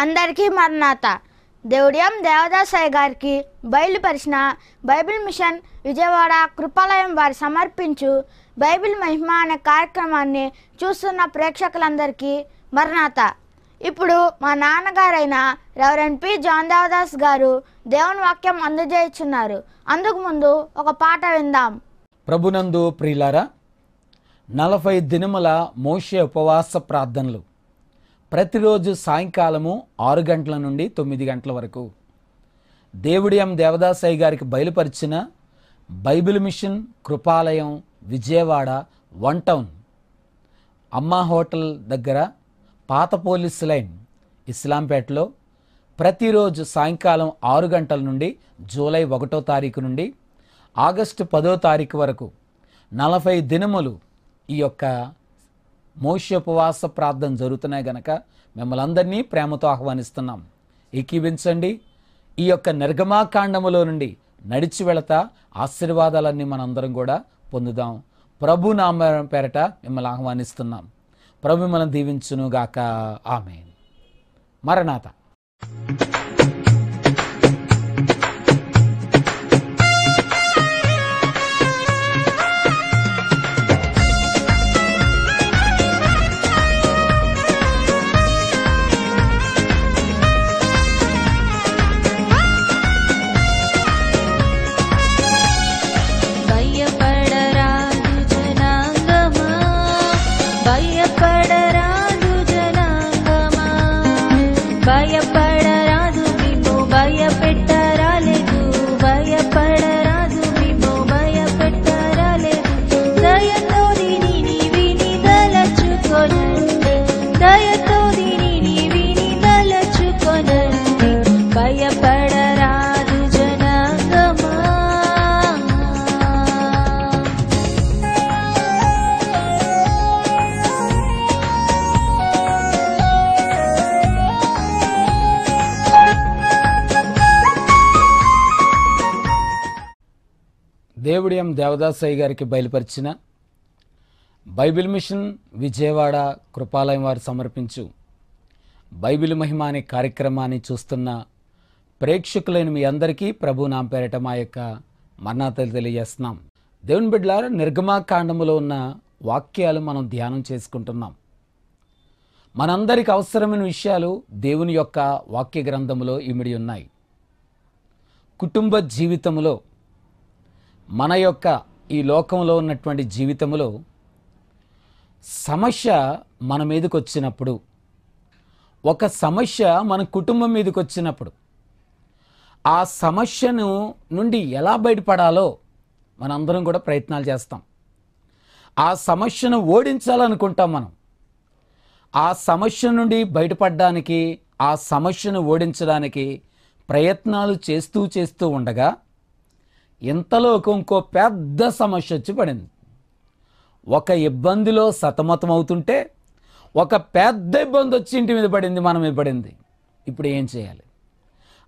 అందరికీ మరణాత. దేవుడియం దేవదాసయ్య గారికి బయలుపరిచిన బైబిల్ మిషన్ విజయవాడ కృపాలయం వారి సమర్పించు బైబిల్ మహిమ అనే కార్యక్రమాన్ని చూస్తున్న ప్రేక్షకులందరికీ మరణాత. ఇప్పుడు మా నాన్నగారైన రెవరెండ్ పి జాన్ దేవదాస్ గారు దేవుని వాక్యం అందజేయుచున్నారు. అందుకు ముందు ఒక పాట విందాం. ప్రభునందు ప్రియులారా, 40 దినముల మోషే ఉపవాస ప్రార్థనలు ప్రతిరోజు సాయంకాలము 6 గంటల నుండి 9 గంటల వరకు దేవుడియం దేవదాసయ్య గారికి బయలుపరిచిన బైబిల్ మిషన్ కృపాలయం విజయవాడ 1 టౌన్ అమ్మా హోటల్ దగ్గర పాత పోలీస్ లైన్ ఇస్లాంపేటలో ప్రతిరోజు సాయంకాలం 6 గంటల నుండి జూలై 1వ తారీఖు నుండి ఆగస్టు 10వ తారీఖు వరకు 40 దినములు ఈ యొక్క మోషే ఉపవాస ప్రార్థన జరుగుతున్నాయి గనక మిమ్మల్ని అందరినీ ప్రేమతో ఆహ్వానిస్తున్నాం. ఏకీవించండి. ఈ యొక్క నిర్గమాకాండములో నుండి నడిచి వెళతా ఆశీర్వాదాలన్నీ మనందరం కూడా పొందుదాం. ప్రభు నామం పేరట మిమ్మల్ని ఆహ్వానిస్తున్నాం. ప్రభు మిమ్మల్ని దీవించును గాక. ఆమేన్. మరణాత. దేవుడియం దేవదాసయ్య గారికి బయలుపరిచిన బైబిల్ మిషన్ విజయవాడ కృపాలయం వారు సమర్పించు బైబిల్ మహిమ అనే కార్యక్రమాన్ని చూస్తున్న ప్రేక్షకులైన మీ అందరికీ ప్రభు నామ పేరట మా యొక్క మరణాతలు తెలియజేస్తున్నాం. దేవుని బిడ్డలారా, నిర్గమాకాండములో ఉన్న వాక్యాలు మనం ధ్యానం చేసుకుంటున్నాం. మనందరికి అవసరమైన విషయాలు దేవుని యొక్క వాక్య గ్రంథములో ఇమిడి ఉన్నాయి. కుటుంబ జీవితంలో, మన యొక్క ఈ లోకంలో ఉన్నటువంటి జీవితంలో సమస్య మన మీదకి వచ్చినప్పుడు, ఒక సమస్య మన కుటుంబం మీదకి వచ్చినప్పుడు ఆ సమస్యను నుండి ఎలా బయటపడాలో మనందరం కూడా ప్రయత్నాలు చేస్తాం. ఆ సమస్యను ఓడించాలనుకుంటాం. మనం ఆ సమస్య నుండి బయటపడడానికి, ఆ సమస్యను ఓడించడానికి ప్రయత్నాలు చేస్తూ ఉండగా ఇంతలో ఇంకో పెద్ద సమస్య వచ్చి పడింది. ఒక ఇబ్బందిలో సతమతం అవుతుంటే ఒక పెద్ద ఇబ్బంది వచ్చి ఇంటి మీద పడింది, మన మీద పడింది. ఇప్పుడు ఏం చేయాలి?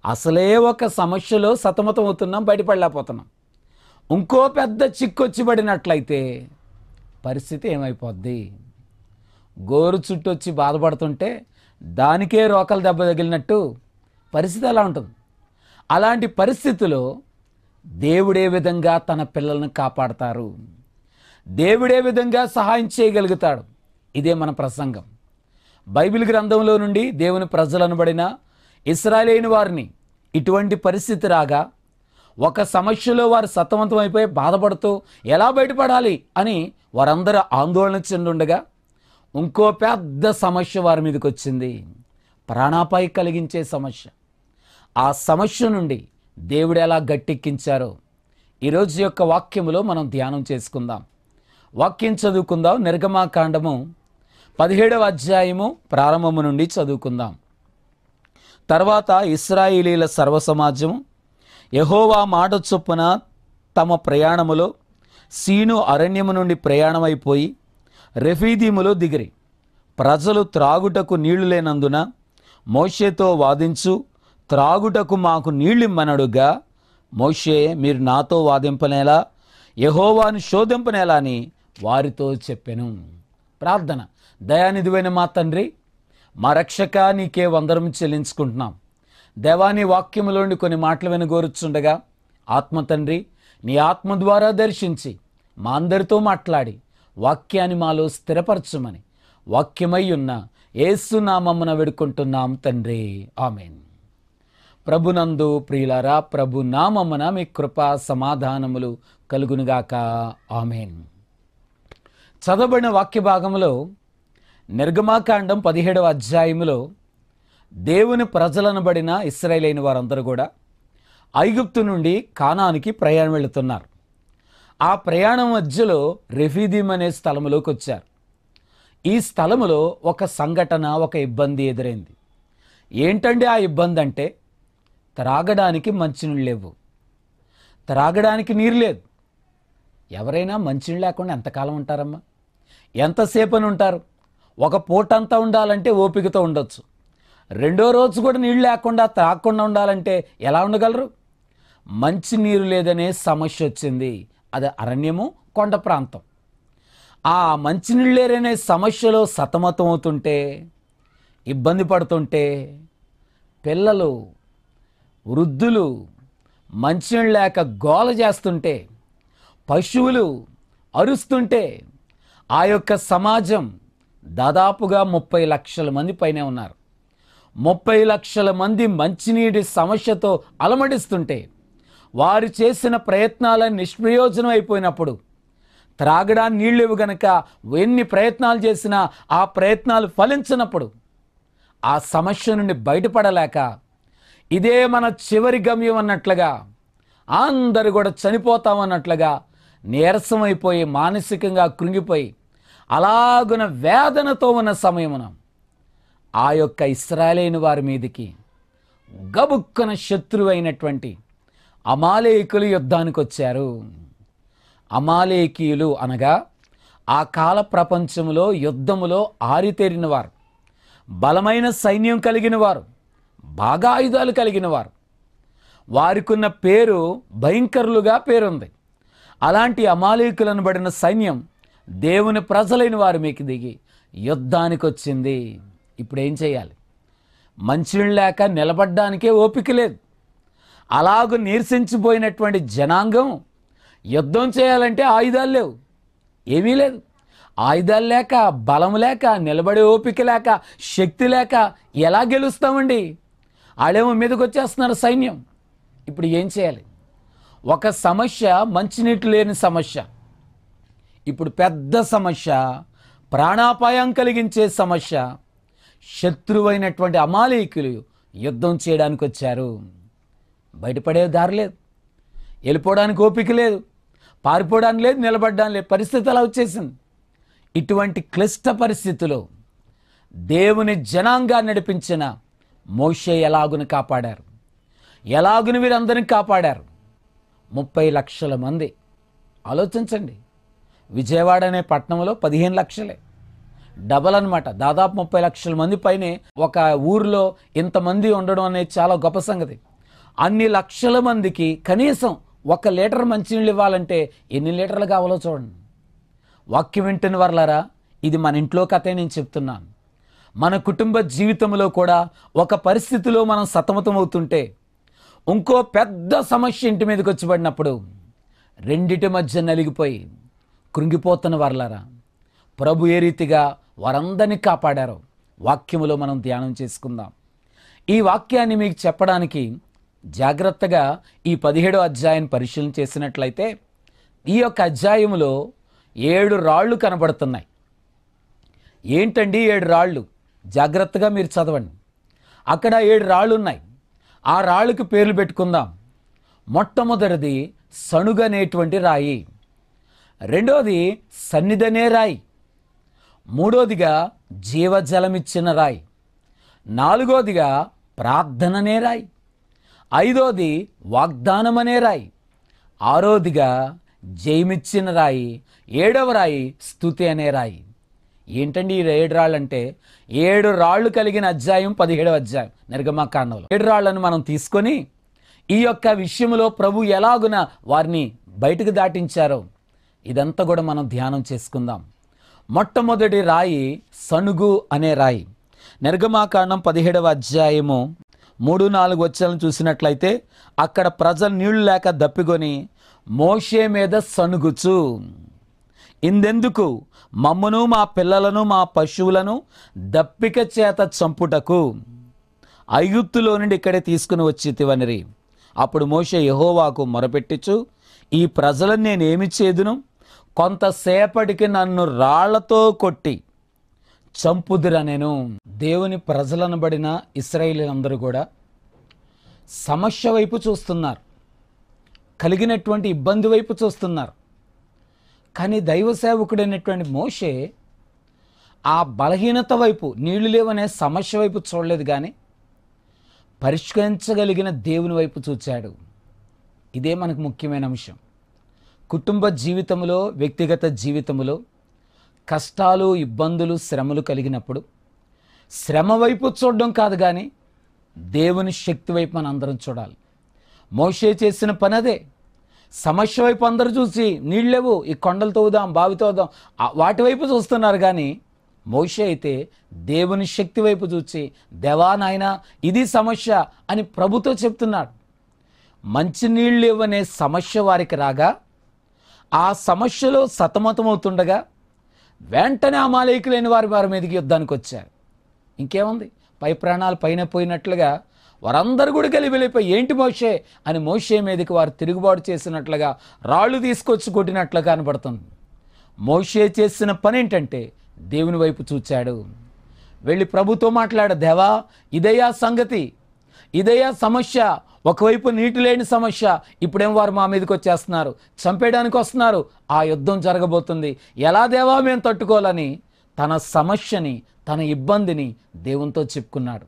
అసలే ఒక సమస్యలో సతమతం అవుతున్నాం, బయటపడలేకపోతున్నాం. ఇంకో పెద్ద చిక్కు వచ్చి పడినట్లయితే పరిస్థితి ఏమైపోద్ది? గోరు చుట్టూ వచ్చి బాధపడుతుంటే దానికే రోకలు దెబ్బ తగిలినట్టు పరిస్థితి ఎలా ఉంటుంది? అలాంటి పరిస్థితిలో దేవుడే విధంగా తన పిల్లలను కాపాడతారు, దేవుడే విధంగా సహాయం చేయగలుగుతాడు. ఇదే మన ప్రసంగం. బైబిల్ గ్రంథంలో నుండి దేవుని ప్రజలు అనబడిన ఇశ్రాయేలు వారిని ఇటువంటి పరిస్థితి రాగా, ఒక సమస్యలో వారు సతమతం అయిపోయి బాధపడుతూ ఎలా బయటపడాలి అని వారందరూ ఆందోళన చెందుండగా ఇంకో పెద్ద సమస్య వారి మీదకి వచ్చింది. ప్రాణాపాయం కలిగించే సమస్య. ఆ సమస్య నుండి దేవుడు ఎలా గట్టెక్కించారో ఈరోజు యొక్క వాక్యములో మనం ధ్యానం చేసుకుందాం. వాక్యం చదువుకుందాం. నిర్గమాకాండము 17వ అధ్యాయము ప్రారంభము నుండి చదువుకుందాం. తర్వాత ఇశ్రాయేలీల సర్వసమాజము యెహోవా మాట చొప్పున తమ ప్రయాణములో సీను అరణ్యము నుండి ప్రయాణమైపోయి రెఫీదీములో దిగిరి. ప్రజలు త్రాగుటకు నీళ్లు లేనందున మోషేతో వాదించు, త్రాగుటకు మాకు నీళ్ళిమ్మనడుగా, మోషే మీరు నాతో వాదింపనేలా, యెహోవాను శోధింపనేలా అని వారితో చెప్పెను. ప్రార్థన. దయానిధివైన మా తండ్రి, మా రక్షక నీకే వందనం చెల్లించుకుంటున్నాం. దేవాని వాక్యములోని కొన్ని మాటలు వినగోరుచుండగా ఆత్మ తండ్రి నీ ఆత్మ ద్వారా దర్శించి మా అందరితో మాట్లాడి వాక్యాన్ని మాలో స్థిరపరచుమని వాక్యమై ఉన్న యేసు నామమున వేడుకుంటున్నాం తండ్రి, ఆమేన్. ప్రభునందు ప్రియులారా, ప్రభు నామమున మీ కృపా సమాధానములు కలుగునుగాక, ఆమేన్. చదవబడిన వాక్య భాగంలో నిర్గమాకాండం 17వ అధ్యాయములో దేవుని ప్రజలనబడిన ఇశ్రాయేలైన వారందరూ కూడా ఐగుప్తు నుండి కానానికి ప్రయాణం వెళుతున్నారు. ఆ ప్రయాణం మధ్యలో రెఫీదీం అనే స్థలములోకి వచ్చారు. ఈ స్థలములో ఒక సంఘటన, ఒక ఇబ్బంది ఎదురైంది. ఏంటండి ఆ ఇబ్బంది అంటే, త్రాగడానికి మంచినీళ్ళు లేవు, త్రాగడానికి నీరు లేదు. ఎవరైనా మంచినీళ్ళు లేకుండా ఎంతకాలం ఉంటారమ్మా? ఎంతసేపు అని ఉంటారు? ఒక పూటంతా ఉండాలంటే ఓపికతో ఉండొచ్చు. రెండో రోజు కూడా నీళ్ళు లేకుండా త్రాగకుండా ఉండాలంటే ఎలా ఉండగలరు? మంచి నీరు లేదనే సమస్య వచ్చింది. అది అరణ్యము, కొండ ప్రాంతం. ఆ మంచినీళ్ళు లేరనే సమస్యలో సతమతం అవుతుంటే, ఇబ్బంది పడుతుంటే, పిల్లలు వృద్ధులు మంచినీళ్ళు లేక గోల చేస్తుంటే, పశువులు అరుస్తుంటే, ఆ యొక్క సమాజం దాదాపుగా 30 లక్షల మంది పైనే ఉన్నారు. 30 లక్షల మంది మంచినీటి సమస్యతో అలమటిస్తుంటే, వారు చేసిన ప్రయత్నాలను నిష్ప్రయోజనం అయిపోయినప్పుడు, త్రాగడానికి నీళ్ళు ఇవ్వు గనక ఎన్ని ప్రయత్నాలు చేసినా ఆ ప్రయత్నాలు ఫలించినప్పుడు, ఆ సమస్య నుండి బయటపడలేక ఇదే మన చివరి గమ్యం అన్నట్లుగా, అందరూ కూడా చనిపోతామన్నట్లుగా నీరసమైపోయి మానసికంగా కృంగిపోయి అలాగున వేదనతో ఉన్న సమయమున ఆ యొక్క ఇశ్రాయేలీయుల వారి మీదికి గబుక్కున శత్రువైనటువంటి అమాలేకులు యుద్ధానికి వచ్చారు. అమాలేకీయులు అనగా ఆ కాల ప్రపంచంలో యుద్ధములో ఆరితేరిన వారు, బలమైన సైన్యం కలిగిన వారు, బాగా ఆయుధాలు కలిగిన వారు. వారికున్న పేరు భయంకరులుగా పేరుంది. అలాంటి అమాలేకులను బడిన సైన్యం దేవుని ప్రజలైన వారి మీకు దిగి యుద్ధానికి వచ్చింది. ఇప్పుడు ఏం చేయాలి? మంచినీళ్ళు లేక నిలబడ్డానికే ఓపిక లేదు. అలాగూ నీరసించిపోయినటువంటి జనాంగం యుద్ధం చేయాలంటే ఆయుధాలు లేవు, ఏమీ లేదు. ఆయుధాలు లేక, బలం లేక, నిలబడే ఓపిక లేక, శక్తి లేక ఎలా గెలుస్తామండి? ఆడేమో మీదకి వచ్చేస్తున్నారు సైన్యం. ఇప్పుడు ఏం చేయాలి? ఒక సమస్య మంచినీటి లేని సమస్య, ఇప్పుడు పెద్ద సమస్య, ప్రాణాపాయం కలిగించే సమస్య. శత్రువైనటువంటి అమాలేకీయులు యుద్ధం చేయడానికి వచ్చారు. బయటపడే దారి లేదు, వెళ్ళిపోవడానికి ఓపిక లేదు, పారిపోవడానికి లేదు, నిలబడడానికి లేదు. పరిస్థితి అలా వచ్చేసింది. ఇటువంటి క్లిష్ట పరిస్థితిలో దేవుని జనాంగాన్ని నడిపించిన మోషే ఎలాగును కాపాడారు, ఎలాగును వీరందరినీ కాపాడారు. 30 లక్షల మంది. ఆలోచించండి, విజయవాడ అనే పట్టణంలో 15 లక్షలే, డబల్ అనమాట. దాదాపు 30 లక్షల మంది పైనే ఒక ఊరిలో ఇంతమంది ఉండడం అనేది చాలా గొప్ప సంగతి. అన్ని లక్షల మందికి కనీసం 1 లీటర్ మంచినీళ్ళు ఇవ్వాలంటే ఎన్ని లీటర్లు కావాలో చూడండి. వాక్యం వింటున్న వర్లారా, ఇది మన ఇంట్లో కథే నేను చెప్తున్నాను. మన కుటుంబ జీవితంలో కూడా ఒక పరిస్థితిలో మనం సతమతమవుతుంటే, ఇంకో పెద్ద సమస్య ఇంటి మీదకి వచ్చి పడినప్పుడు రెండిటి మధ్య నలిగిపోయి కృంగిపోతున్న వర్లారా, ప్రభు ఏ రీతిగా వారందరినీ కాపాడారో వాక్యములో మనం ధ్యానం చేసుకుందాం. ఈ వాక్యాన్ని మీకు చెప్పడానికి జాగ్రత్తగా ఈ 17వ అధ్యాయం పరిశీలన చేసినట్లయితే, ఈ యొక్క అధ్యాయములో 7 రాళ్ళు కనబడుతున్నాయి. ఏంటండి 7 రాళ్ళు? జాగ్రత్తగా మీరు చదవండి. అక్కడ 7 రాళ్ళు ఉన్నాయి. ఆ రాళ్ళకు పేర్లు పెట్టుకుందాం. మొట్టమొదటిది సణుగనేటువంటి రాయి, రెండోది సన్నిధనే రాయి, మూడోదిగా జీవజలమిచ్చిన రాయి, నాలుగోదిగా ప్రార్థననే రాయి, ఐదోది వాగ్దానమనే రాయి, ఆరోదిగా జయమిచ్చిన రాయి, 7వ రాయి స్తుతి అనే రాయి. ఏంటండి ఈ 7 రాళ్ళు అంటే? 7 రాళ్ళు కలిగిన అధ్యాయం 17వ అధ్యాయం నిర్గమకాండంలో 7 రాళ్లను మనం తీసుకొని ఈ యొక్క విషయంలో ప్రభు ఎలాగున వారిని బయటకు దాటించారో ఇదంతా కూడా మనం ధ్యానం చేసుకుందాం. మొట్టమొదటి రాయి సణుగు అనే రాయి. నిర్గమాకాండం 17వ అధ్యాయము 3-4 వచనాలను చూసినట్లయితే అక్కడ ప్రజలు నీళ్లు లేక దప్పికొని మోషే మీద సణుగుచు, ఇందెందుకు మమ్మను మా పిల్లలను మా పశువులను దప్పిక చేత చంపుటకు ఐగుప్తులో నుండి ఇక్కడే తీసుకుని వచ్చితివనిరి. అప్పుడు మోషే యెహోవాకు మొరపెట్టుచు, ఈ ప్రజలను నేనేమి చేదును? కొంతసేపటికి నన్ను రాళ్లతో కొట్టి చంపుదురనెను. దేవుని ప్రజలనబడిన ఇశ్రాయేలీయులందరూ కూడా సమస్య వైపు చూస్తున్నారు, కలిగినటువంటి ఇబ్బంది వైపు చూస్తున్నారు. కానీ దైవ సేవకుడైనటువంటి మోషే ఆ బలహీనత వైపు, నీళ్లు లేవనే సమస్య వైపు చూడలేదు, కానీ పరిష్కరించగలిగిన దేవుని వైపు చూచాడు. ఇదే మనకు ముఖ్యమైన అంశం. కుటుంబ జీవితంలో, వ్యక్తిగత జీవితంలో కష్టాలు, ఇబ్బందులు, శ్రమలు కలిగినప్పుడు శ్రమ వైపు చూడడం కాదు, కానీ దేవుని శక్తి వైపు మనం అందరం చూడాలి. మోషే చేసిన పని అదే. సమస్య వైపు అందరూ చూసి నీళ్ళేవు, ఈ కొండలు తవ్వుదాం, బావి తవ్వుదాం, వాటి వైపు చూస్తున్నారు. కానీ మోషే అయితే దేవుని శక్తి వైపు చూసి, దేవా నాయనా ఇది సమస్య అని ప్రభుతో చెప్తున్నాడు. మంచినీళ్ళు ఇవ్వనే సమస్య వారికి రాగా, ఆ సమస్యలో సతమతమవుతుండగా వెంటనే అమాలేకులైన వారి మీదకి యుద్ధానికి వచ్చారు. ఇంకేముంది, పై ప్రాణాలు పైన పోయినట్లుగా వారందరూ కూడా గలిబిలిపోయి, ఏంటి మోషే అని మోషే మీదకి వారు తిరుగుబాటు చేసినట్లుగా రాళ్ళు తీసుకొచ్చి కొట్టినట్లుగా కనబడుతుంది. మోషే చేసిన పని ఏంటంటే దేవుని వైపు చూచాడు. వెళ్ళి ప్రభుతో మాట్లాడ, దేవా ఇదయ్యా సంగతి, ఇదయ్యా సమస్య, ఒకవైపు నీటి లేని సమస్య, ఇప్పుడేం వారు మా మీదకి వచ్చేస్తున్నారు, చంపేయడానికి వస్తున్నారు, ఆ యుద్ధం జరగబోతుంది, ఎలా దేవా మేము తట్టుకోవాలని తన సమస్యని, తన ఇబ్బందిని దేవునితో చెప్పుకున్నాడు.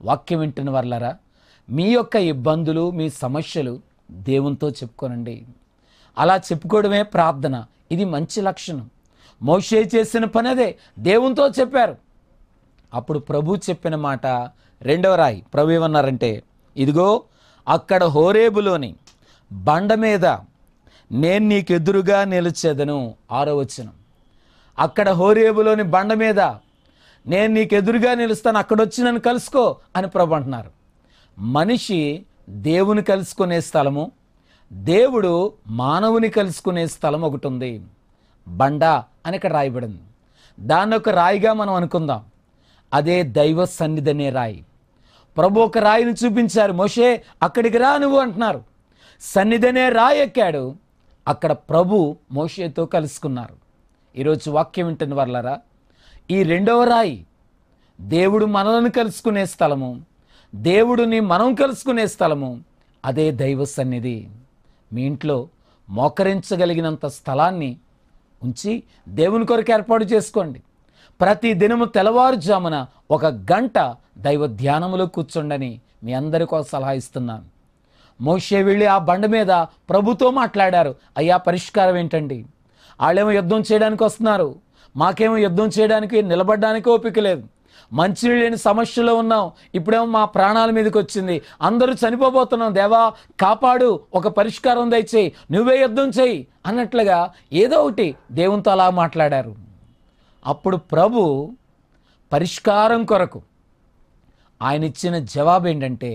వాక్యం వింటున్న వర్లరా, మీ యొక్క ఇబ్బందులు, మీ సమస్యలు దేవునితో చెప్పుకోనండి. అలా చెప్పుకోవడమే ప్రార్థన. ఇది మంచి లక్షణం. మోషే చేసిన పని అదే, దేవునితో చెప్పారు. అప్పుడు ప్రభు చెప్పిన మాట రెండవ రాయి. ప్రభు ఏమన్నారంటే, ఇదిగో అక్కడ హోరేబులోని బండ మీద నేను నీకు ఎదురుగా నిలిచేదను. 6వ వచనం. అక్కడ హోరేబులోని బండ మీద నేను నీకు ఎదురుగా నిలుస్తాను, అక్కడొచ్చి నన్ను కలుసుకో అని ప్రభు అంటున్నారు. మనిషి దేవుని కలుసుకునే స్థలము, దేవుడు మానవుని కలుసుకునే స్థలం ఒకటి ఉంది. బండ అని ఇక్కడ రాయబడింది. దాన్ని ఒక రాయిగా మనం అనుకుందాం. అదే దైవ సన్నిధి అనే రాయి. ప్రభు ఒక రాయిని చూపించారు, మోషే అక్కడికి రా నువ్వు అంటున్నారు. సన్నిధి అనే రాయి ఎక్కాడు. అక్కడ ప్రభు మోషేతో కలుసుకున్నారు. ఈరోజు వాక్యం వింటున్న వర్లరా, ఈ రెండవ రాయి దేవుడు మనలను కలుసుకునే స్థలము, దేవుడిని మనం కలుసుకునే స్థలము, అదే దైవ సన్నిధి. మీ ఇంట్లో మోకరించగలిగినంత స్థలాన్ని ఉంచి దేవుని కొరకు ఏర్పాటు చేసుకోండి. ప్రతి దినము తెల్లవారుజామున 1 గంట దైవ ధ్యానములో కూర్చోండని మీ అందరికీ సలహా ఇస్తున్నాను. మోషే వెళ్ళి ఆ బండ మీద ప్రభుతో మాట్లాడారు. అయ్యా పరిష్కారం ఏంటండి? వాళ్ళేమో యుద్ధం చేయడానికి వస్తున్నారు, మాకేమో యుద్ధం చేయడానికి నిలబడడానికి ఓపిక లేదు, మంచినీళ్ళు లేని సమస్యలో ఉన్నాం, ఇప్పుడేమో మా ప్రాణాల మీదకి వచ్చింది, అందరూ చనిపోబోతున్నాం, దేవా కాపాడు, ఒక పరిష్కారం దయచేయి, నువ్వే యుద్ధం చేయి అన్నట్లుగా ఏదో ఒకటి దేవునితో అలా మాట్లాడారు. అప్పుడు ప్రభు పరిష్కారం కొరకు ఆయన ఇచ్చిన జవాబు ఏంటంటే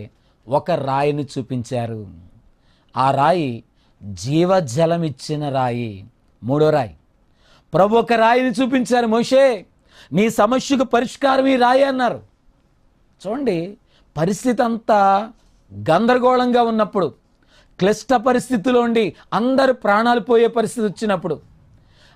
ఒక రాయిని చూపించారు. ఆ రాయి జీవజలం ఇచ్చిన రాయి. 3వ రాయి. ప్రభు ఒక రాయిని చూపించారు. మోషే నీ సమస్యకు పరిష్కారం ఈ రాయి అన్నారు. చూడండి, పరిస్థితి అంతా గందరగోళంగా ఉన్నప్పుడు, క్లిష్ట పరిస్థితిలో ఉండి అందరు ప్రాణాలు పోయే పరిస్థితి వచ్చినప్పుడు,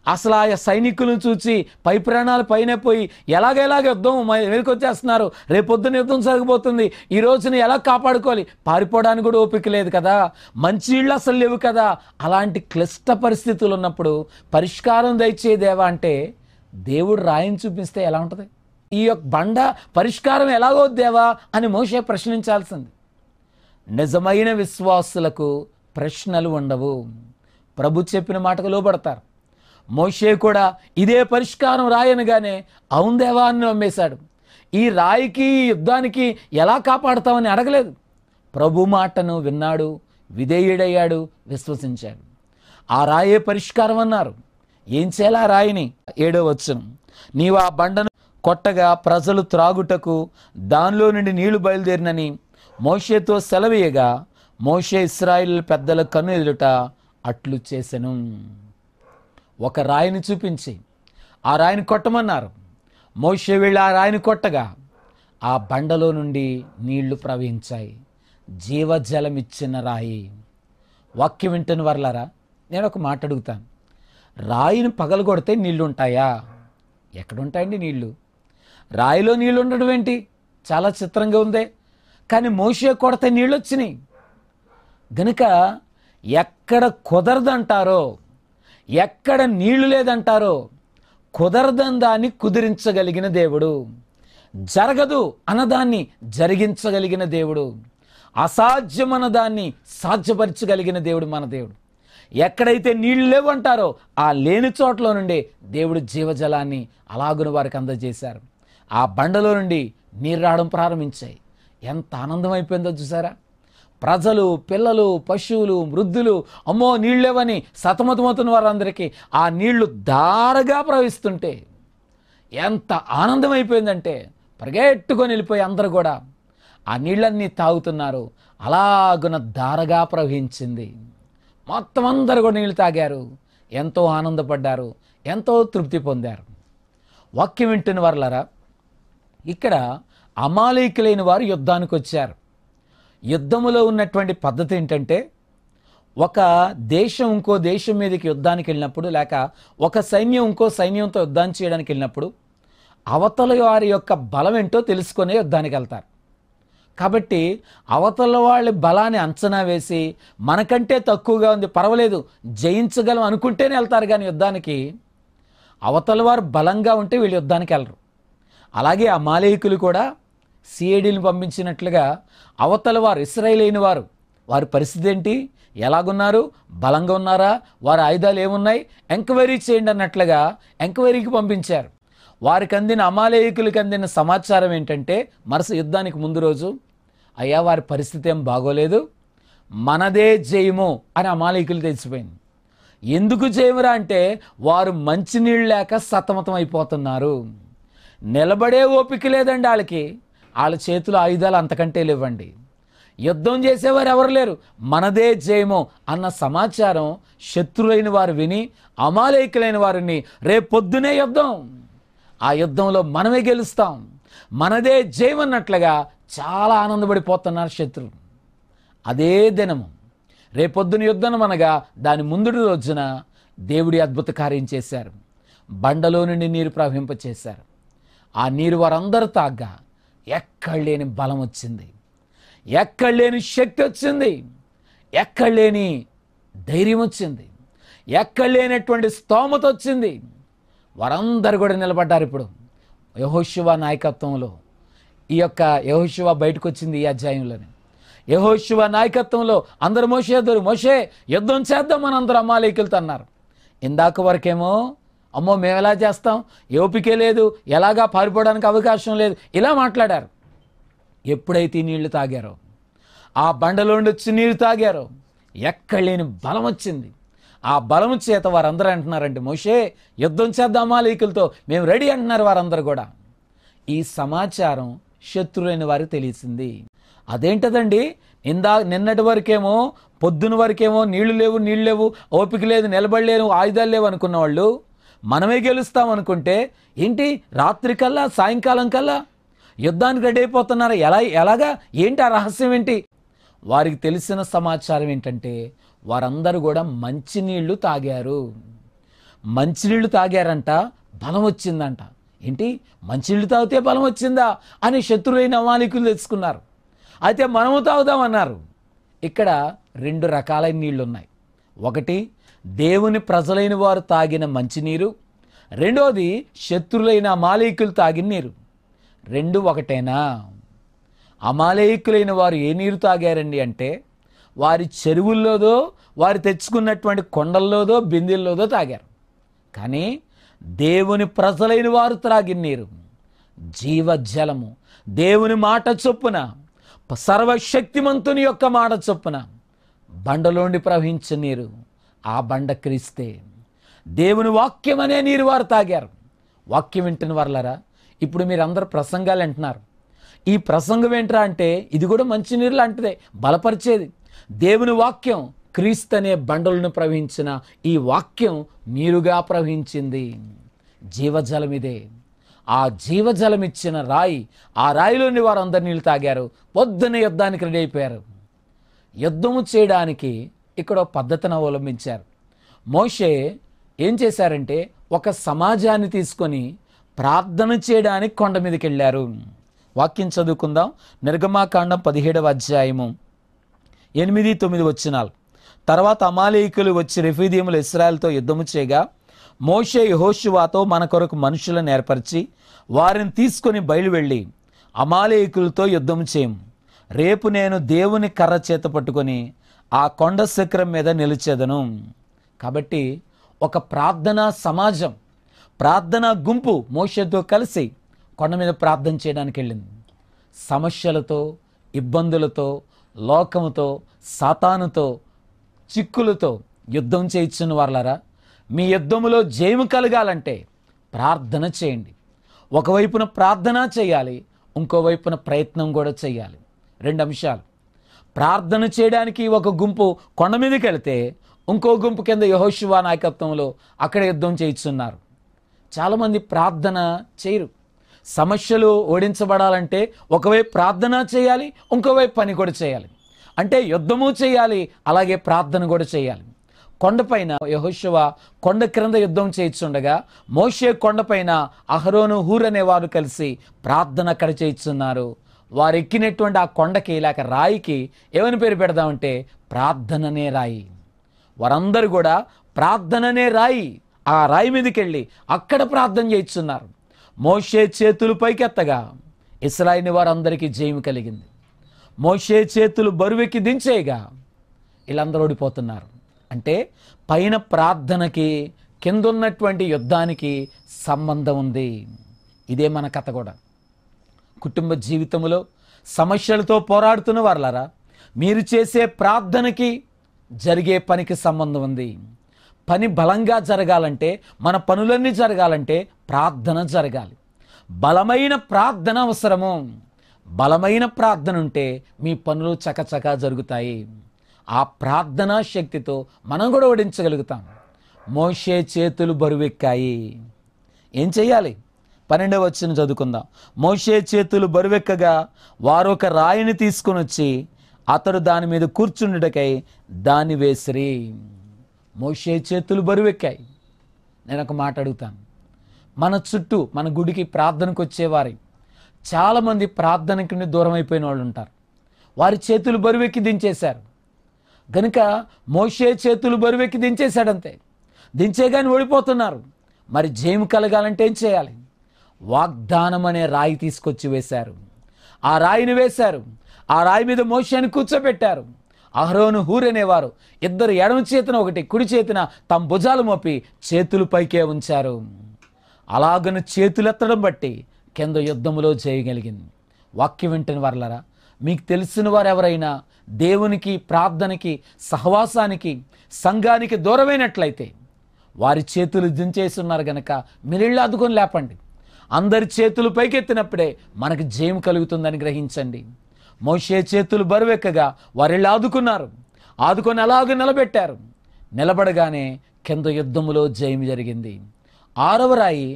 అసలు ఆ సైనికులను చూసి పై ప్రాణాలు పైన పోయి ఎలాగ యుద్ధం వెనుక వచ్చేస్తున్నారు, రేపొద్దున యుద్ధం జరగబోతుంది, ఈ రోజున ఎలా కాపాడుకోవాలి, పారిపోవడానికి కూడా ఓపిక లేదు కదా, మంచినీళ్ళు అసలు లేవు కదా. అలాంటి క్లిష్ట పరిస్థితులు ఉన్నప్పుడు పరిష్కారం దయచేదేవా అంటే దేవుడు రాయిని చూపిస్తే ఎలా ఉంటుంది? ఈ యొక్క బండ పరిష్కారం ఎలాగోద్దేవా అని మోషే ప్రశ్నించాల్సింది. నిజమైన విశ్వాసులకు ప్రశ్నలు ఉండవు. ప్రభు చెప్పిన మాటకు లోబడతారు. మోషే కూడా ఇదే పరిష్కారం రాయనగానే అవును దేవా అని నమ్మేశాడు. ఈ రాయికి యుద్ధానికి ఎలా కాపాడుతామని అడగలేదు. ప్రభు మాటను విన్నాడు, విధేయుడయ్యాడు, విశ్వసించాడు. ఆ రాయే పరిష్కారం అన్నారు. ఏం చేయాలి ఆ రాయిని? 7వ వచనం. నీవు ఆ బండను కొట్టగా ప్రజలు త్రాగుటకు దానిలో నుండి నీళ్లు బయలుదేరినని మోషేతో సెలవీయగా మోషే ఇశ్రాయేలు పెద్దల కన్ను ఎదుట అట్లు చేసెను. ఒక రాయిని చూపించి ఆ రాయిని కొట్టమన్నారు. మోషే వెళ్ళి ఆ రాయిని కొట్టగా ఆ బండలో నుండి నీళ్లు ప్రవహించాయి. జీవజలం ఇచ్చిన రాయి. వాక్యం వింటున్న వర్లారా, నేను ఒక మాట అడుగుతాను. రాయిని పగలగొడితే నీళ్లు ఉంటాయా? ఎక్కడుంటాయండి నీళ్లు? రాయిలో నీళ్లు ఉండడం ఏంటి? చాలా చిత్రంగా ఉందే. కానీ మోషే కొడితే నీళ్ళు వచ్చినాయి. గనుక ఎక్కడ కుదరదంటారో, ఎక్కడ నీళ్లు లేదంటారో, కుదరదని దాన్ని కుదిరించగలిగిన దేవుడు, జరగదు అన్నదాన్ని జరిగించగలిగిన దేవుడు, అసాధ్యమన్న దాన్ని సాధ్యపరచగలిగిన దేవుడు మన దేవుడు. ఎక్కడైతే నీళ్లు లేవు అంటారో ఆ లేని చోట్ల నుండి దేవుడు జీవజలాన్ని అలాగున వారికి అందజేశారు. ఆ బండలో నుండి నీరు రావడం ప్రారంభించాయి. ఎంత ఆనందం అయిపోయిందో చూసారా? ప్రజలు, పిల్లలు, పశువులు, వృద్ధులు అమ్మో నీళ్ళేవని సతమతమవుతున్న వారందరికీ ఆ నీళ్లు ధారగా ప్రవహిస్తుంటే ఎంత ఆనందం అయిపోయిందంటే పరిగెట్టుకొని వెళ్ళిపోయి అందరూ కూడా ఆ నీళ్ళన్నీ తాగుతున్నారు. అలాగున ధారగా ప్రవహించింది. మొత్తం అందరూ కూడా నీళ్ళు తాగారు. ఎంతో ఆనందపడ్డారు, ఎంతో తృప్తి పొందారు. వాక్యం వింటున్న వారులారా, ఇక్కడ అమాలేకులైన వారు యుద్ధానికి వచ్చారు. యుద్ధములో ఉన్నటువంటి పద్ధతి ఏంటంటే, ఒక దేశం ఇంకో దేశం మీదకి యుద్ధానికి వెళ్ళినప్పుడు, లేక ఒక సైన్యం ఇంకో సైన్యంతో యుద్ధం చేయడానికి వెళ్ళినప్పుడు అవతల వారి యొక్క బలం ఏంటో తెలుసుకునే యుద్ధానికి వెళ్తారు. కాబట్టి అవతల వాళ్ళ బలాన్ని అంచనా వేసి మనకంటే తక్కువగా ఉంది, పర్వాలేదు జయించగలం అనుకుంటేనే వెళ్తారు. కానీ యుద్ధానికి అవతల వారు బలంగా ఉంటే వీళ్ళు యుద్ధానికి వెళ్ళరు. అలాగే అమాలేకులు కూడా సిఐడిని పంపించినట్లుగా అవతల వారు ఇశ్రాయేలైన వారు వారి పరిస్థితి ఏంటి, ఎలాగున్నారు, బలంగా ఉన్నారా, వారి ఆయుధాలు ఏమున్నాయి, ఎంక్వైరీ చేయండి అన్నట్లుగా ఎంక్వైరీకి పంపించారు. వారికి అందిన అమాలేకులకు అందిన సమాచారం ఏంటంటే, యుద్ధానికి ముందు రోజు, అయ్యా వారి పరిస్థితి ఏం బాగోలేదు, మనదే జయము అని అమాలేకులు తెలిసిపోయింది. ఎందుకు జయమురా అంటే వారు మంచినీళ్ళు లేక సతమతం అయిపోతున్నారు. నిలబడే ఓపిక లేదండి వాళ్ళకి. వాళ్ళ చేతుల ఆయుధాలు అంతకంటే లేవండి. యుద్ధం చేసేవారు ఎవరు లేరు. మనదే జయము అన్న సమాచారం శత్రులైన వారు విని అమాలేకులైన వారిని రేపొద్దునే యుద్ధం, ఆ యుద్ధంలో మనమే గెలుస్తాం, మనదే జయం అన్నట్లుగా చాలా ఆనందపడిపోతున్నారు శత్రులు. అదే దినము రేపొద్దున యుద్ధం అనగా దాని ముందుటి రోజున దేవుడి అద్భుత కార్యం చేశారు. బండలో నుండి నీరు ప్రవహింపచేశారు. ఆ నీరు వారందరూ తాగ్గా ఎక్కడ లేని బలం వచ్చింది, ఎక్కడ లేని శక్తి వచ్చింది, ఎక్కడ లేని ధైర్యం వచ్చింది, ఎక్కడ లేనటువంటి స్తోమత వచ్చింది. వారందరూ కూడా నిలబడ్డారు. ఇప్పుడు యెహోషువ నాయకత్వంలో ఈ యొక్క యెహోషువ బయటకు వచ్చింది. ఈ అధ్యాయంలోనే యెహోషువ నాయకత్వంలో అందరూ మోషే యుద్ధం చేద్దాం అని అందరూ అమాలేకులతో అన్నారు. ఇందాక వరకేమో అమ్మో మేము ఎలా చేస్తాం, ఓపికే లేదు, ఎలాగా పారిపోవడానికి అవకాశం లేదు, ఇలా మాట్లాడారు. ఎప్పుడైతే నీళ్లు తాగారో, ఆ బండలో నుండి వచ్చి నీరు తాగారో ఎక్కడ లేని బలం వచ్చింది. ఆ బలము చేత వారందరూ అంటున్నారంటే మోషే యుద్ధం చేద్దాం అమాలేకులతో, మేము రెడీ అంటున్నారు వారందరూ కూడా. ఈ సమాచారం శత్రులైన వారికి తెలిసింది. అదేంటదండి, నిన్నటి వరకేమో పొద్దున వరకేమో నీళ్లు లేవు, ఓపిక లేదు, నిలబడలేను, ఆయుధాలు లేవు అనుకున్న వాళ్ళు మనమే గెలుస్తాం అనుకుంటే ఏంటి రాత్రి కల్లా సాయంకాలం కల్లా యుద్ధానికి రెడీ అయిపోతున్నారు. ఎలాగా ఏంటి ఆ రహస్యం ఏంటి? వారికి తెలిసిన సమాచారం ఏంటంటే వారందరూ కూడా మంచినీళ్లు తాగారు. మంచినీళ్లు తాగారంట, బలం వచ్చిందంట. ఏంటి మంచినీళ్ళు తాగితే బలం వచ్చిందా అని శత్రులైన అమాలేకులు తెలుసుకున్నారు. అయితే మనము తాగుదామన్నారు. ఇక్కడ 2 రకాలైన నీళ్లు ఉన్నాయి. ఒకటి దేవుని ప్రజలైన వారు తాగిన మంచినీరు, రెండోది శత్రులైన అమాలేకులు తాగిన నీరు. 2 ఒకటేనా? అమాలేకులైన వారు ఏ నీరు తాగారండి అంటే వారి చెరువుల్లోదో వారు తెచ్చుకున్నటువంటి కొండల్లోదో బిందెల్లోదో తాగారు. కానీ దేవుని ప్రజలైన వారు త్రాగిన నీరు జీవజలము, దేవుని మాట చొప్పున, సర్వశక్తిమంతుని యొక్క మాట చొప్పున బండలోండి ప్రవహించే నీరు. ఆ బండ క్రీస్తే. దేవుని వాక్యం అనే నీరు వారు తాగారు. వాక్యం వింటున్న వారులారా, ఇప్పుడు మీరందరూ ప్రసంగాలు అంటున్నారు. ఈ ప్రసంగం ఏంట్రా అంటే ఇది కూడా మంచినీరు లాంటిదే, బలపరిచేది. దేవుని వాక్యం క్రీస్తు అనే బండలను ప్రవహించిన ఈ వాక్యం నీరుగా ప్రవహించింది. జీవజలం ఇదే. ఆ జీవజలం ఇచ్చిన రాయి, ఆ రాయిలోని వారు అందరు నీళ్ళు తాగారు. పొద్దున్న యుద్ధానికి రెడీ అయిపోయారు. యుద్ధము చేయడానికి ఇక్కడ పద్ధతిని అవలంబించారు. మోషే ఏం చేశారంటే ఒక సమాజాన్ని తీసుకొని ప్రార్థన చేయడానికి కొండ మీదకి వెళ్ళారు. వాక్యం చదువుకుందాం. నిర్గమాకాండం 17వ అధ్యాయము 8-9 వచనాలు. తర్వాత అమాలేకులు వచ్చి రెఫీదీములు ఇశ్రాయేలుతో యుద్ధము చేయగా మోషే యెహోషువతో మన కొరకు మనుషులను ఏర్పరిచి వారిని తీసుకొని బయలువెళ్ళి అమాలేకులతో యుద్ధము చేయము. రేపు నేను దేవుని కర్ర చేత పట్టుకొని ఆ కొండ శిఖరం మీద నిలిచెదను. కాబట్టి ఒక ప్రార్థనా సమాజం, ప్రార్థనా గుంపు మోషేతో కలిసి కొండ మీద ప్రార్థన చేయడానికి వెళ్ళింది. సమస్యలతో, ఇబ్బందులతో, లోకముతో, సాతానుతో, చిక్కులతో యుద్ధం చేయించిన వాళ్ళారా, మీ యుద్ధములో జయము కలగాలంటే ప్రార్థన చేయండి. ఒకవైపున ప్రార్థన చేయాలి, ఇంకోవైపున ప్రయత్నం కూడా చేయాలి. 2 అంశాలు. ప్రార్థన చేయడానికి ఒక గుంపు కొండ మీదకి వెళితే ఇంకో గుంపు కింద యెహోషువ నాయకత్వంలో అక్కడ యుద్ధం చేయిస్తున్నారు. చాలామంది ప్రార్థన చేయరు. సమస్యలు ఓడించబడాలంటే ఒకవైపు ప్రార్థన చేయాలి, ఇంకోవైపు పని కూడా చేయాలి. అంటే యుద్ధము చేయాలి, అలాగే ప్రార్థన కూడా చేయాలి. కొండపైన యెహోషువ కొండ క్రింద యుద్ధం చేయిస్తుండగా మోషే కొండపైన అహరోను హూర్ అనేవారు కలిసి ప్రార్థన అక్కడ చేయిస్తున్నారు. వారు ఎక్కినటువంటి ఆ కొండకి లేక రాయికి ఏమని పేరు పెడదామంటే ప్రార్థననే రాయి. వారందరూ కూడా ప్రార్థననే రాయి, ఆ రాయి మీదకి వెళ్ళి అక్కడ ప్రార్థన చేయిస్తున్నారు. మోషే చేతులు పైకెత్తగా ఇశ్రాయేలు వారందరికీ జయం కలిగింది. మోషే చేతులు బరువెక్కి దించేయగా వీళ్ళందరూ ఓడిపోతున్నారు. అంటే పైన ప్రార్థనకి కింద ఉన్నటువంటి యుద్ధానికి సంబంధం ఉంది. ఇదే మన కథ కూడా. కుటుంబ జీవితంలో సమస్యలతో పోరాడుతున్న వాళ్ళారా, మీరు చేసే ప్రార్థనకి జరిగే పనికి సంబంధం ఉంది. పని బలంగా జరగాలంటే, మన పనులన్నీ జరగాలంటే ప్రార్థన జరగాలి. బలమైన ప్రార్థన అవసరము. బలమైన ప్రార్థన ఉంటే మీ పనులు చకచకా జరుగుతాయి. ఆ ప్రార్థనా శక్తితో మనం కూడా ఓడించగలుగుతాం. మోషే చేతులు బరువెక్కాయి. ఏం చెయ్యాలి? 12వ వచనం చదువుకుందాం. మోషే చేతులు బరువెక్కగా వారు ఒక రాయిని తీసుకుని వచ్చి అతడు దాని మీద కూర్చుండుటకై దాన్ని వేసిరి. మోషే చేతులు బరువెక్కాయి. నేను ఒక మాట అడుగుతాను. మన చుట్టూ మన గుడికి ప్రార్థనకు వచ్చేవారి చాలామంది ప్రార్థనకి దూరం అయిపోయిన వాళ్ళు ఉంటారు. వారి చేతులు బరువెక్కి దించేశారు. గనుక మోషే చేతులు బరువెక్కి దించేశాడంతే. దించేగాని ఓడిపోతున్నారు. మరి జయం కలగాలంటే ఏం చేయాలి? వాగ్దానం అనే రాయి తీసుకొచ్చి వేశారు. ఆ రాయిని వేశారు. ఆ రాయి మీద మోషేని కూర్చోబెట్టారు. అహరోను హూర్ అనేవారు ఇద్దరు ఎడమ చేతిన ఒకటి, కుడి చేతిన తమ భుజాలు మోపి చేతులు పైకే ఉంచారు. అలాగను చేతులెత్తడం బట్టి కింద యుద్ధములో చేయగలిగింది. వాక్యం వింటని వారలారా, మీకు తెలిసిన వారు ఎవరైనా దేవునికి, ప్రార్థనకి, సహవాసానికి, సంఘానికి దూరమైనట్లయితే వారి చేతులు దించేస్తున్నారు గనక మీరిళ్ళు అదుకొని లేపండి. అందరి చేతులు పైకెత్తినప్పుడే మనకు జయం కలుగుతుందని గ్రహించండి. మోషే చేతులు బరువెక్కగా వారిళ్ళు ఆదుకున్నారు. ఆదుకొని అలాగే నిలబెట్టారు. నిలబడగానే కింద యుద్ధములో జయం జరిగింది. 6వ రాయి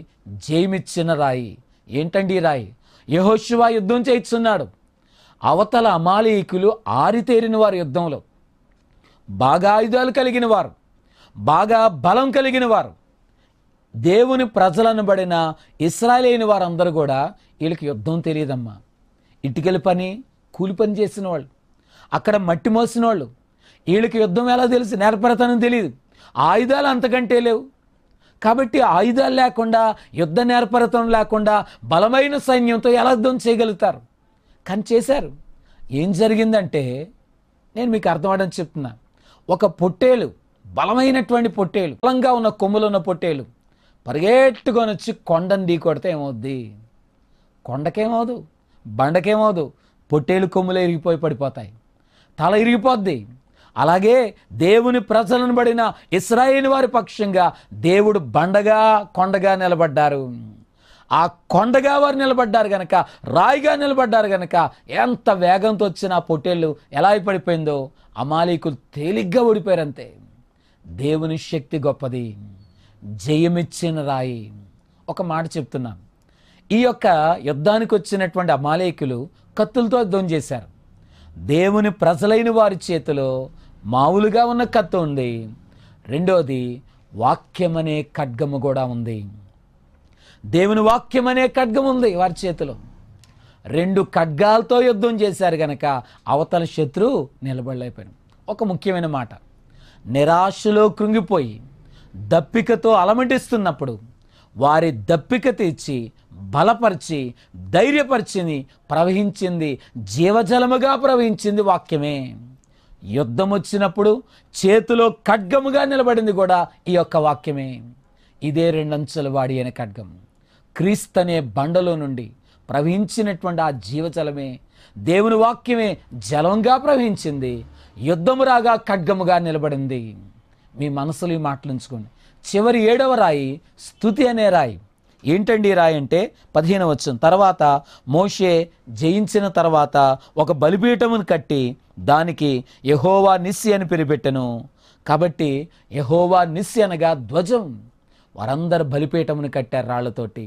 జయమిచ్చిన రాయి. ఏంటండి ఈ రాయి? యెహోషువ యుద్ధం చేయిస్తున్నాడు. అవతల అమాలేకులు ఆరితేరిన వారు, యుద్ధంలో బాగా ఆయుధాలు కలిగిన వారు, బాగా బలం కలిగిన వారు, దేవుని ప్రజలను బడిన ఇశ్రాయేలీయుని వారందరూ కూడా వీళ్ళకి యుద్ధం తెలియదమ్మా. ఇటుకల పని, కూలి పని చేసిన వాళ్ళు, అక్కడ మట్టి మోసిన వాళ్ళు, వీళ్ళకి యుద్ధం ఎలా తెలుసు? నేర్పరతనం తెలియదు. ఆయుధాలు అంతకంటే లేవు. కాబట్టి ఆయుధాలు లేకుండా, యుద్ధ నేర్పరతనం లేకుండా బలమైన సైన్యంతో ఎలా యుద్ధం చేయగలుగుతారు? కానీ చేశారు. ఏం జరిగిందంటే నేను మీకు అర్థమవడానికి చెప్తున్నా. ఒక పొట్టేలు, బలమైనటువంటి పొట్టేలు, బలంగా ఉన్న కొమ్ములు ఉన్న పొట్టేలు పరిగెట్టుకొని వచ్చి కొండను ఢీ కొడితే ఏమవుద్ది? కొండకేమవుదు, బండకేమవుదు, పొట్టేలు కొమ్ములే ఇరిగిపోయి పడిపోతాయి, తల ఇరిగిపోద్ది. అలాగే దేవుని ప్రజలను బడిన ఇశ్రాయేలు వారి పక్షంగా దేవుడు బండగా, కొండగా నిలబడ్డారు. ఆ కొండగా వారు నిలబడ్డారు గనక, రాయిగా నిలబడ్డారు గనక ఎంత వేగంతో వచ్చిన ఆ పొట్టేళ్ళు ఎలా పడిపోయిందో అమాలేకులు తేలిగ్గా ఓడిపోయారంతే. దేవుని శక్తి గొప్పది, జయమిచ్చిన రాయి. ఒక మాట చెప్తున్నాను, ఈ యొక్క యుద్ధానికి వచ్చినటువంటి అమాలేకులు కత్తులతో యుద్ధం చేశారు. దేవుని ప్రజలైన వారి చేతిలో మామూలుగా ఉన్న కత్తి ఉంది. రెండోది వాక్యం అనే ఖడ్గము కూడా ఉంది. దేవుని వాక్యం అనే ఖడ్గం ఉంది వారి చేతిలో. 2 ఖడ్గాలతో యుద్ధం చేశారు గనక అవతల శత్రువు నిలబడలేకపోయాడు. ఒక ముఖ్యమైన మాట, నిరాశలో కృంగిపోయి దప్పికతో అలమటిస్తున్నప్పుడు వారి దప్పిక తీర్చి బలపరిచి ధైర్యపరిచింది, ప్రవహించింది, జీవజలముగా ప్రవహించింది వాక్యమే. యుద్ధం వచ్చినప్పుడు చేతిలో ఖడ్గముగా నిలబడింది కూడా ఈ యొక్క వాక్యమే. ఇదే 2 అంచెల వాడి అనే ఖడ్గం. క్రీస్తు అనే బండలో నుండి ప్రవహించినటువంటి ఆ జీవజలమే, దేవుని వాక్యమే జలంగా ప్రవహించింది, యుద్ధము రాగా ఖడ్గముగా నిలబడింది. మీ మనసులో ఈ మాటలు ఉంచుకోండి. చివరి 7వ రాయి స్తుతి అనే రాయి. ఏంటండి ఈ రాయి అంటే 15వ వచనం, తర్వాత మోషే జయించిన తర్వాత ఒక బలిపీఠమును కట్టి దానికి యెహోవా నిస్సి అని పేరు పెట్టెను. కాబట్టి యెహోవా నిస్సి అనగా ధ్వజం. వారందరు బలిపీఠమును కట్టారు రాళ్లతోటి.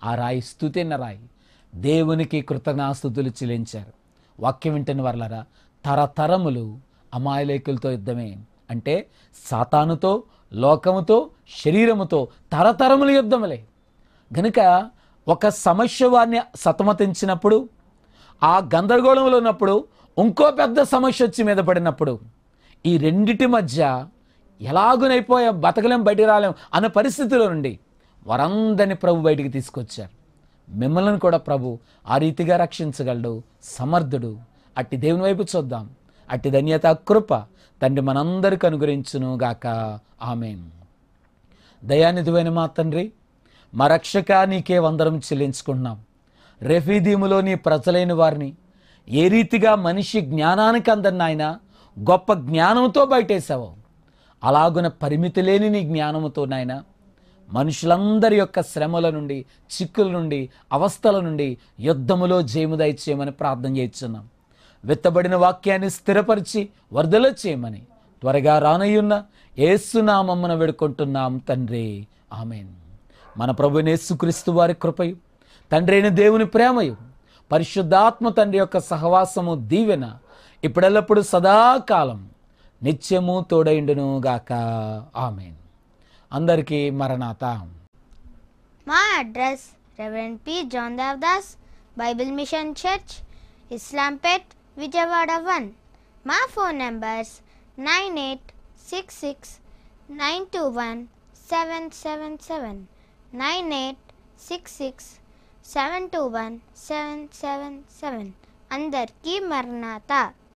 ఆ రాయి స్తుతి అన్న రాయి. దేవునికి కృతజ్ఞాస్తుతులు చెల్లించారు. వాక్యం వింటున్న వర్లరా, తరతరములు అమాలేకులతో యుద్ధమే. అంటే సాతానుతో, లోకముతో, శరీరముతో తరతరముల యుద్ధములే. గనుక ఒక సమస్య వారిని సతమతించినప్పుడు, ఆ గందరగోళంలో ఉన్నప్పుడు ఇంకో పెద్ద సమస్య వచ్చి మీద పడినప్పుడు ఈ రెండిటి మధ్య ఎలాగునైపోయా బతకలేం, బయటికి రాలేం అన్న పరిస్థితిలో నుండి వారందరినీ ప్రభు బయటికి తీసుకొచ్చారు. మిమ్మల్ని కూడా ప్రభు ఆ రీతిగా రక్షించగలడు, సమర్థుడు. అట్టి దేవుని వైపు చూద్దాం. అట్టి ధన్యత కృప తండ్రి మనందరికి అనుగ్రహించును గాక. ఆమేన్. దయానిధివైన మా తండ్రి, మా రక్షక నీకే వందనం చెల్లించుకుంటున్నాం. రెఫీదీములో నీ ప్రజలైన వారిని ఏ రీతిగా మనిషి జ్ఞానానికి అందరిని ఆయన గొప్ప జ్ఞానంతో బయటేసావో, అలాగున పరిమితి లేని నీ జ్ఞానముతో నాయన మనుషులందరి యొక్క శ్రమల నుండి, చిక్కుల నుండి, అవస్థల నుండి యుద్ధములో జయము దయచేయమని ప్రార్థన చేస్తున్నాం. విత్తబడిన వాక్యాన్ని స్థిరపరిచి వర్ధల చేయమని త్వరగా రానయ్యున్న యేసు నామమున వేడుకుంటున్నాం తండ్రి. ఆమేన్. మన ప్రభువైన యేసుక్రీస్తు వారి కృపయు, తండ్రి అయిన దేవుని ప్రేమయు, పరిశుద్ధాత్మ తండ్రి యొక్క సహవాసము, దీవెన ఇప్పుడెల్లప్పుడు సదాకాలం నిత్యము తోడైండును గాక. ఆమేన్. అందరికీ మరణాత. మా address reverend P. John Devadas Bible mission church, Islampet, Vijayawada 1. మా ఫోన్ నంబర్స్ 9866921777, 9866721777. అందరికీ మరణాత.